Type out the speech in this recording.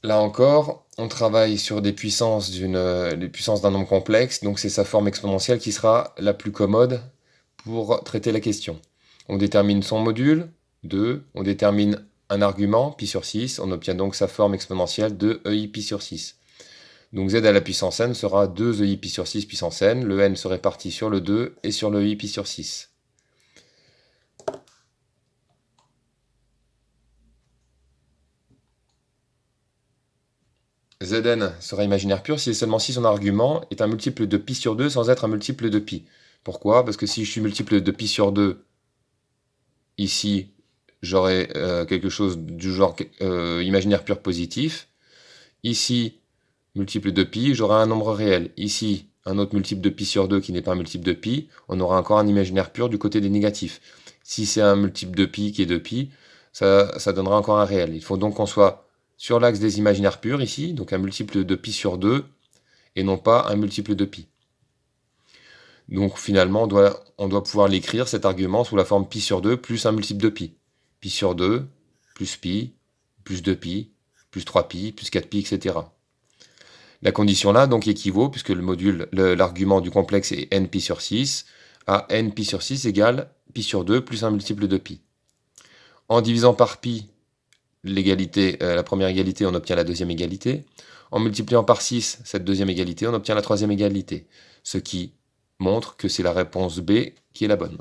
Là encore, on travaille sur des puissances des puissances d'un nombre complexe, donc c'est sa forme exponentielle qui sera la plus commode pour traiter la question. On détermine son module, 2, on détermine un argument, pi sur 6, on obtient donc sa forme exponentielle de EI pi sur 6. Donc z à la puissance n sera 2 EI pi sur 6 puissance n, le n se répartit sur le 2 et sur le EI pi sur 6. Zn sera imaginaire pur si et seulement si son argument est un multiple de pi sur 2 sans être un multiple de pi. Pourquoi? Parce que si je suis multiple de pi sur 2, ici, j'aurai quelque chose du genre imaginaire pur positif. Ici, multiple de pi, j'aurai un nombre réel. Ici, un autre multiple de pi sur 2 qui n'est pas un multiple de pi, on aura encore un imaginaire pur du côté des négatifs. Si c'est un multiple de pi qui est de pi, ça donnera encore un réel. Il faut donc qu'on soit sur l'axe des imaginaires purs ici, donc un multiple de pi sur 2, et non pas un multiple de pi. Donc finalement, on doit pouvoir l'écrire, cet argument, sous la forme pi sur 2 plus un multiple de pi. Pi sur 2, plus 2pi, plus 3pi, plus 4pi, etc. La condition là donc équivaut, puisque l'argument du complexe est n pi sur 6, à n pi sur 6 égale pi sur 2 plus un multiple de pi. En divisant par pi la première égalité, on obtient la deuxième égalité. En multipliant par 6 cette deuxième égalité, on obtient la troisième égalité. Ce qui montre que c'est la réponse B qui est la bonne.